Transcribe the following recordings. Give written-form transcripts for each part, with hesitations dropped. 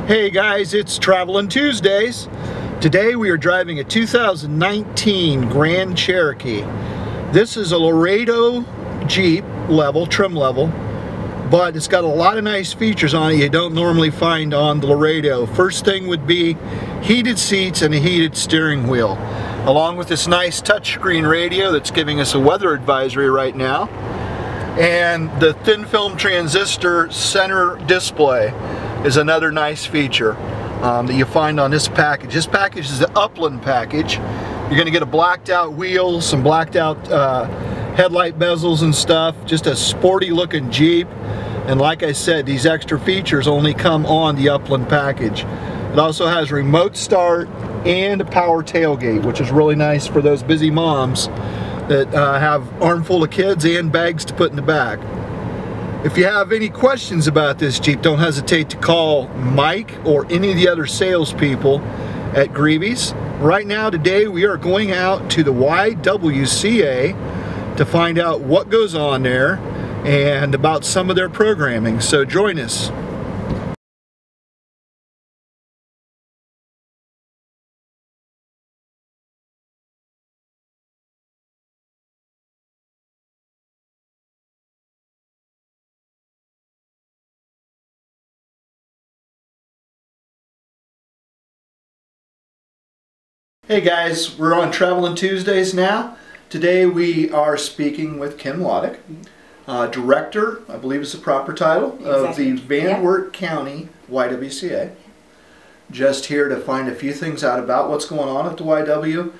Hey guys, it's Traveling Tuesdays. Today we are driving a 2019 Grand Cherokee. This is a Laredo Jeep level, trim level, but it's got a lot of nice features on it you don't normally find on the Laredo. First thing would be heated seats and a heated steering wheel, along with this nice touchscreen radio that's giving us a weather advisory right now, and the thin film transistor center display is another nice feature that you find on this package. This package is the Upland package. You're going to get a blacked out wheel, some blacked out headlight bezels and stuff, just a sporty looking Jeep. And like I said, these extra features only come on the Upland package. It also has remote start and a power tailgate, which is really nice for those busy moms that have armful of kids and bags to put in the back. If you have any questions about this Jeep, don't hesitate to call Mike or any of the other salespeople at Greve's. Right now, today, we are going out to the YWCA to find out what goes on there and about some of their programming. So join us. Hey guys, we're on Traveling Tuesdays now. Today we are speaking with Kim Loddick, Director, I believe is the proper title, of the Van Wert County YWCA. Just here to find a few things out about what's going on at the YW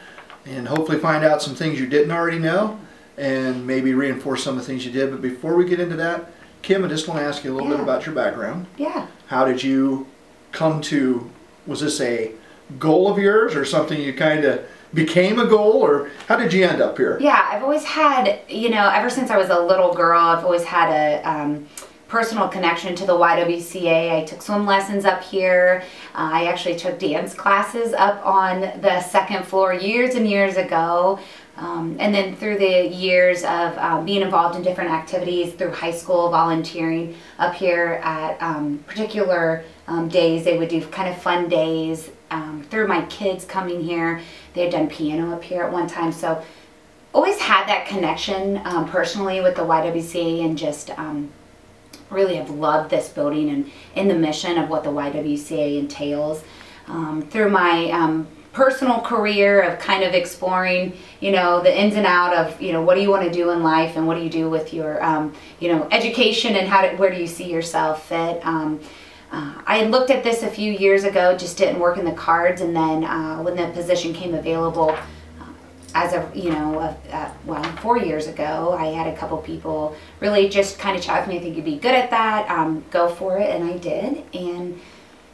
and hopefully find out some things you didn't already know and maybe reinforce some of the things you did. But before we get into that, Kim, I just want to ask you a little bit about your background. Yeah. How did you come to, was this a goal of yours or something you kind of became a goal, or how did you end up here? Yeah, I've always had, you know, ever since I was a little girl, I've always had a personal connection to the YWCA. I took swim lessons up here. I actually took dance classes up on the second floor years and years ago. And then through the years of being involved in different activities through high school, volunteering up here at particular days, they would do kind of fun days. Through my kids coming here, they had done piano up here at one time. So always had that connection personally with the YWCA, and just really have loved this building and the mission of what the YWCA entails. Through my personal career of kind of exploring, you know, the ins and out of, you know, what do you want to do in life and what do you do with your, you know, education, and where do you see yourself fit. I had looked at this a few years ago, just didn't work in the cards, and then when the position came available, as of, you know, well, 4 years ago, I had a couple people really just kind of chat with me, I think you'd be good at that, go for it, and I did, and,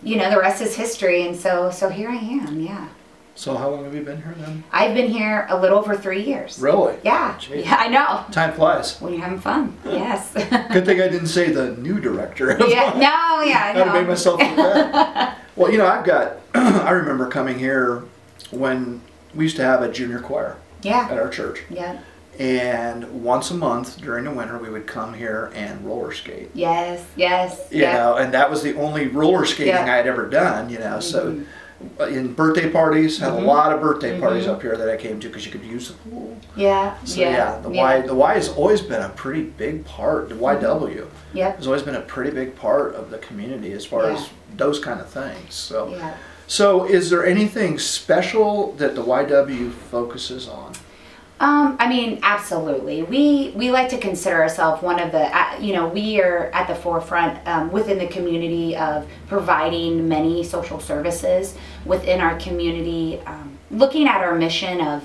you know, the rest is history, and so here I am, yeah. So how long have you been here then? I've been here a little over 3 years. Really? Yeah. Jeez. Yeah, I know. Time flies. When you're having fun, yes. Good thing I didn't say the new director. Yeah, no, yeah, I know. I'd have made myself look bad. Well, you know, I've got, I remember coming here when we used to have a junior choir at our church. Yeah. And once a month during the winter, we would come here and roller skate. Yes, yes. You know, and that was the only roller skating I had ever done, you know, so. In birthday parties, had a lot of birthday parties up here that I came to because you could use the pool. Yeah. So the Y has always been a pretty big part. The YW has always been a pretty big part of the community as far as those kind of things. So, so is there anything special that the YW focuses on? I mean, absolutely. We like to consider ourselves one of the, you know, we are at the forefront within the community of providing many social services within our community, looking at our mission of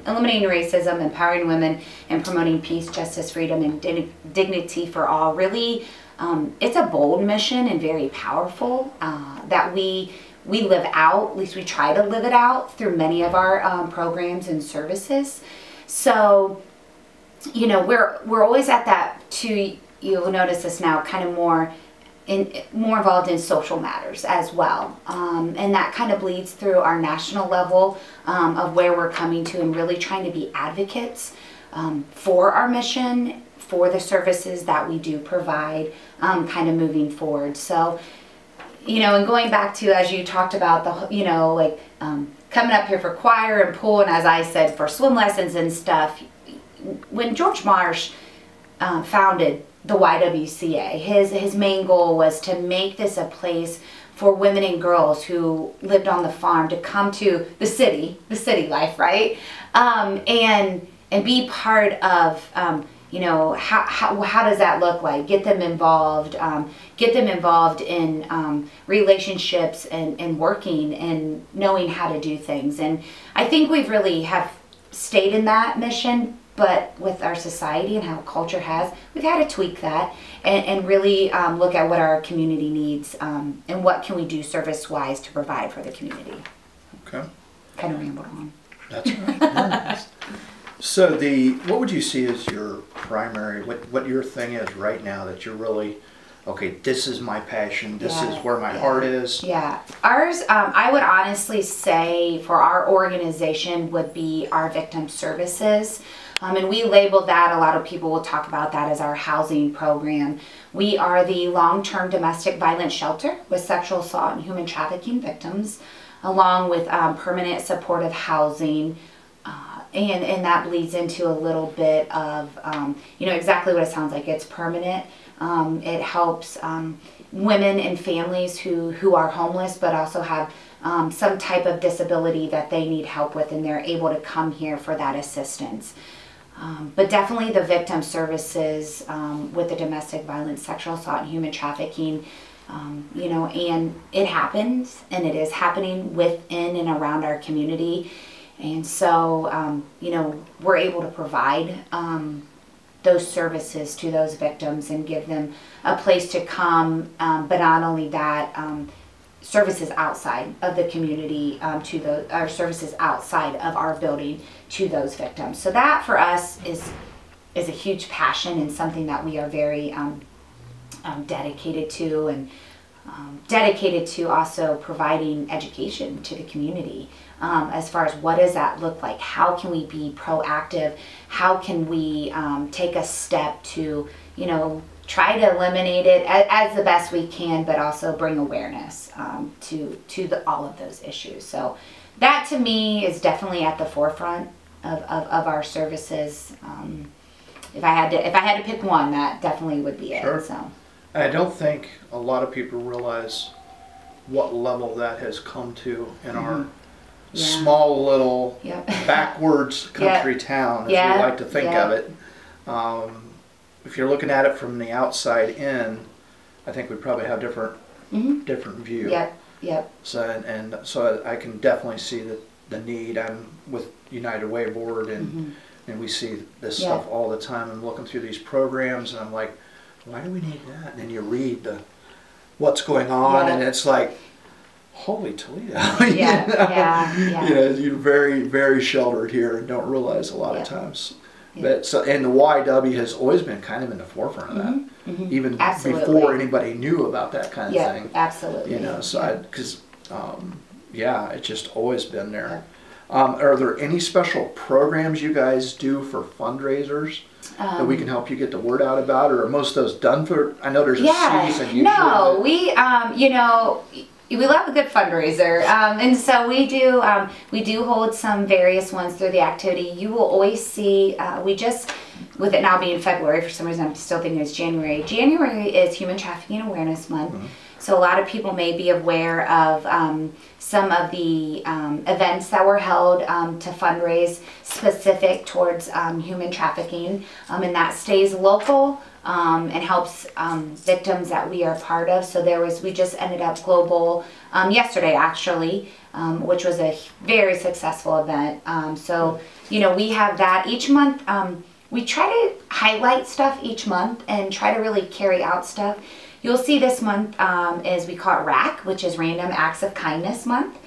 eliminating racism, empowering women, and promoting peace, justice, freedom, and dignity for all. Really, it's a bold mission and very powerful that we live out, at least we try to live it out through many of our programs and services. So, you know, we're always at that you'll notice this now, kind of more involved in social matters as well. And that kind of bleeds through our national level of where we're coming to, and really trying to be advocates for our mission, for the services that we do provide, kind of moving forward. So, you know, and going back to, as you talked about, the, you know, like coming up here for choir and pool, and as I said, for swim lessons and stuff, when George Marsh founded the YWCA, his main goal was to make this a place for women and girls who lived on the farm to come to the city life, right? And be part of, you know, how does that look like? Get them involved in relationships and working and knowing how to do things. And I think we've really have stayed in that mission, but with our society and how culture has, we've had to tweak that and really look at what our community needs and what can we do service-wise to provide for the community. Okay. Kind of rambled on. That's right. So what would you see as your primary, what your thing is right now that you're really, okay, this is my passion, this is where my heart is? Yeah. Ours, I would honestly say for our organization would be our victim services. And we label that, a lot of people will talk about that as our housing program. We are the long-term domestic violence shelter with sexual assault and human trafficking victims, along with permanent supportive housing. And that bleeds into a little bit of, you know, exactly what it sounds like. It's permanent. It helps women and families who are homeless but also have some type of disability that they need help with, and they're able to come here for that assistance. But definitely the victim services with the domestic violence, sexual assault, and human trafficking, you know, and it happens, and it is happening within and around our community. And so, you know, we're able to provide those services to those victims and give them a place to come, but not only that, services outside of the community our services outside of our building to those victims. So that for us is a huge passion and something that we are very dedicated to, and dedicated to also providing education to the community as far as what does that look like, how can we be proactive, how can we take a step to, you know, try to eliminate it as the best we can, but also bring awareness to all of those issues. So that to me is definitely at the forefront of our services. If I had to pick one, that definitely would be Sure. it. So I don't think a lot of people realize what level that has come to in our small little backwards country town, as we like to think of it. If you're looking at it from the outside in, I think we probably have different view. So I can definitely see the need. I'm with United Way Board, and we see this stuff all the time. I'm looking through these programs, and I'm like, why do we need that? And then you read what's going on, and it's like, holy Toledo. You know, you're very, very sheltered here and don't realize a lot of times. But so, and the YW has always been kind of in the forefront of that, even before anybody knew about that kind of thing. Absolutely. You know, so because it's just always been there. Are there any special programs you guys do for fundraisers that we can help you get the word out about, or are most of those done for? I know there's a season usually. No, we you know, we love a good fundraiser, and so we do hold some various ones through the activity. You will always see, we just, with it now being February, for some reason I'm still thinking it's January. January is Human Trafficking Awareness Month, so a lot of people may be aware of some of the events that were held to fundraise specific towards human trafficking, and that stays local. And helps victims that we are part of. So we just ended up global yesterday actually, which was a very successful event. So, you know, we have that each month. We try to highlight stuff each month and try to really carry out stuff. You'll see this month is, we call it RAC, which is Random Acts of Kindness Month.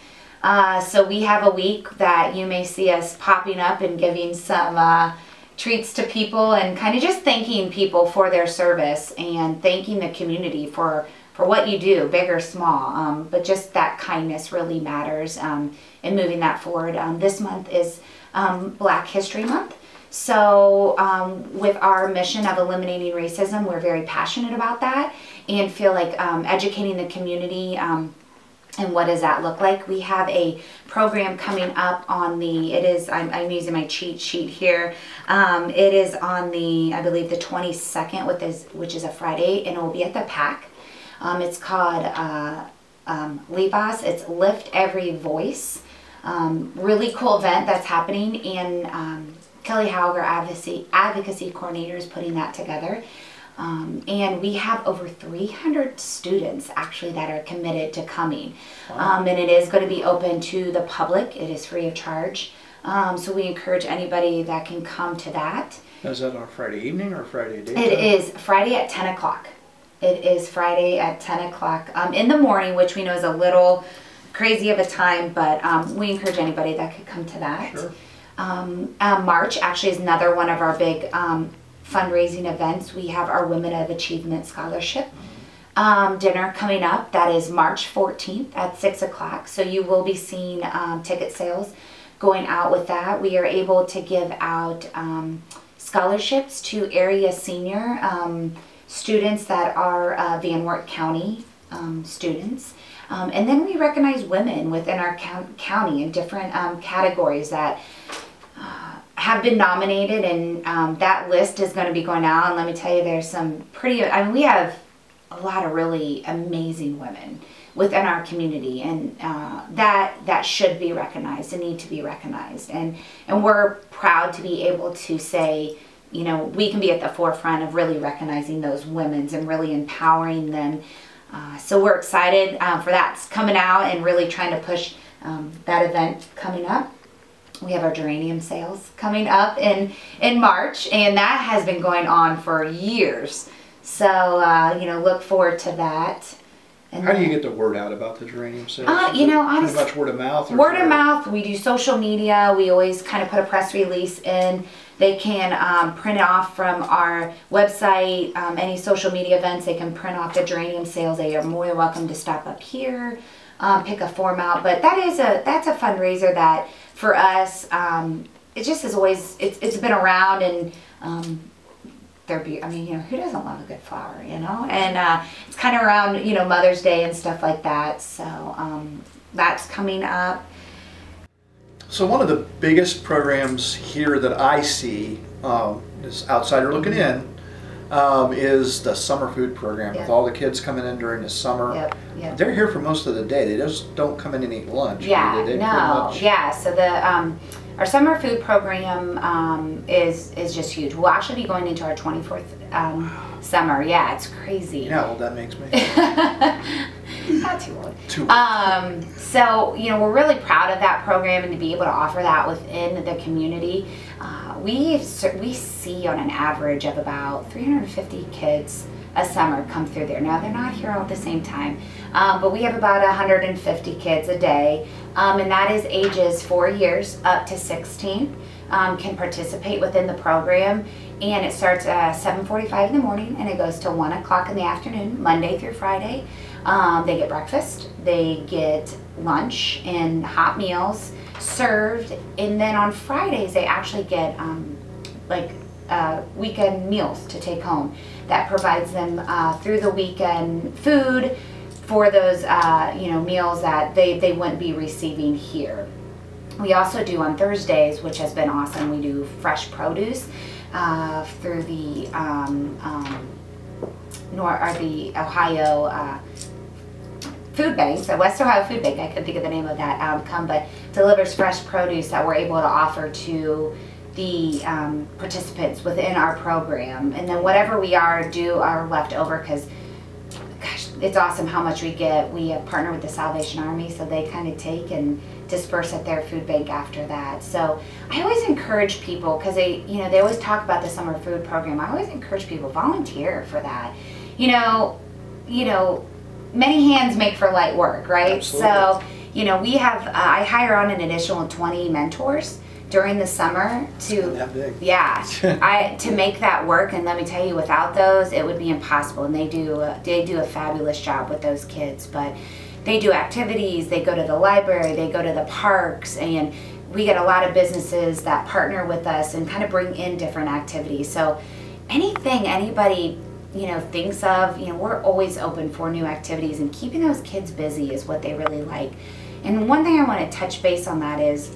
So we have a week that you may see us popping up and giving some treats to people and kind of just thanking people for their service and thanking the community for what you do, big or small. But just that kindness really matters in moving that forward. This month is Black History Month. So with our mission of eliminating racism, we're very passionate about that and feel like educating the community and what does that look like. We have a program coming up on the, I'm using my cheat sheet here. It is on the, I believe the 22nd, which is a Friday, and it will be at the PAC. It's called LEVAS. It's Lift Every Voice. Really cool event that's happening, and Kelly Hauger, advocacy coordinator, is putting that together. And we have over 300 students actually that are committed to coming. Wow. And it is going to be open to the public. It is free of charge. So we encourage anybody that can come to that. Is that on Friday evening or Friday daytime? It is Friday at 10 o'clock. It is Friday at 10 o'clock in the morning, which we know is a little crazy of a time, but we encourage anybody that could come to that. Sure. March actually is another one of our big fundraising events. We have our Women of Achievement Scholarship dinner coming up. That is March 14th at 6 o'clock. So you will be seeing ticket sales going out with that. We are able to give out scholarships to area senior students that are Van Wert County students. And then we recognize women within our county in different categories that have been nominated, and that list is going to be going out. And let me tell you, there's some pretty, I mean, we have a lot of really amazing women within our community, and that should be recognized and need to be recognized. And we're proud to be able to say, you know, we can be at the forefront of really recognizing those women and really empowering them. So we're excited for that's coming out and really trying to push that event coming up. We have our geranium sales coming up in March, and that has been going on for years. So, you know, look forward to that. And how do you get the word out about the geranium sales? You know, honestly, pretty much word of mouth? Word of mouth. We do social media. We always kind of put a press release in. They can print it off from our website. Any social media events, they can print off the geranium sales. They are more than welcome to stop up here, pick a form out. But that's a fundraiser that for us, it just is always, it's been around, and I mean, you know, who doesn't love a good flower, you know? And it's kind of around, you know, Mother's Day and stuff like that. So that's coming up. So one of the biggest programs here that I see, as outsider looking in, is the summer food program. With all the kids coming in during the summer. Yep. They're here for most of the day. They just don't come in and eat lunch. Yeah, they no, yeah. So the our summer food program is just huge. We'll actually be going into our 24th summer. Yeah, it's crazy. Yeah, well, that makes me. Not too old. Too old. So, you know, we're really proud of that program and to be able to offer that within the community. We see on an average of about 350 kids a summer come through there. Now, they're not here all at the same time, but we have about 150 kids a day, and that is ages 4 years up to 16 can participate within the program. And it starts at 7:45 in the morning and it goes till 1 o'clock in the afternoon, Monday through Friday. They get breakfast, they get lunch and hot meals served, and then on Fridays they actually get weekend meals to take home. That provides them through the weekend food for those you know, meals that they wouldn't be receiving here. We also do on Thursdays, which has been awesome, we do fresh produce through the Ohio Food Bank, so West Ohio Food Bank, I couldn't think of the name of that, but delivers fresh produce that we're able to offer to the participants within our program. And then whatever we do our leftover, because gosh, it's awesome how much we get. We partner with the Salvation Army, so they kind of take and disperse at their food bank after that. So I always encourage people, because they always talk about the summer food program. I always encourage people, volunteer for that. You know, many hands make for light work, right? Absolutely. So, you know, we have, I hire on an additional 20 mentors during the summer to, to make that work. And let me tell you, without those, it would be impossible. And they do a fabulous job with those kids. But they do activities, they go to the library, they go to the parks, and we get a lot of businesses that partner with us and kind of bring in different activities. So anything anybody, you know, thinks of, you know, we're always open for new activities, and keeping those kids busy is what they really like. And one thing I want to touch base on that is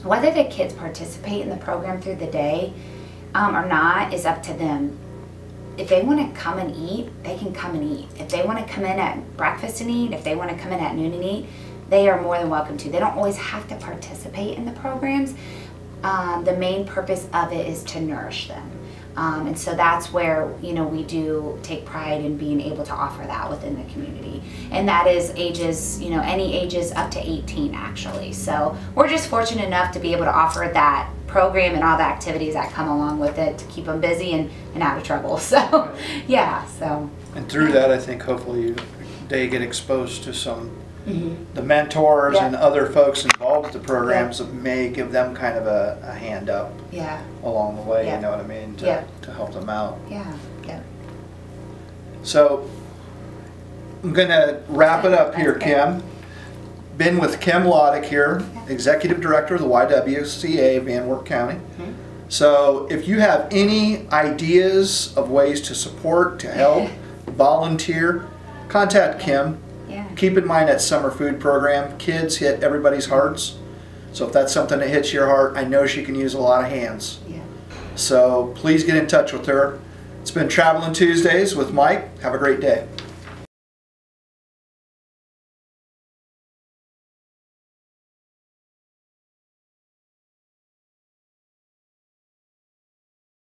whether the kids participate in the program through the day or not is up to them. If they want to come and eat, they can come and eat. If they want to come in at breakfast and eat, if they want to come in at noon and eat, they are more than welcome to. They don't always have to participate in the programs. The main purpose of it is to nourish them. And so that's where, you know, we do take pride in being able to offer that within the community. And that is ages, you know, any ages up to 18 actually. So we're just fortunate enough to be able to offer that program and all the activities that come along with it to keep them busy and out of trouble. So yeah, so. And through that, I think hopefully they get exposed to some the mentors and other folks involved with the programs that may give them kind of a hand up along the way, you know what I mean, to help them out. So I'm going to wrap it up here, Kim. Been with Kim Loddick here, Executive Director of the YWCA, Van Wert County. So if you have any ideas of ways to support, to help, volunteer, contact Kim. Keep in mind that summer food program, kids hit everybody's hearts. So if that's something that hits your heart, I know she can use a lot of hands. So please get in touch with her. It's been Traveling Tuesdays with Mike. Have a great day.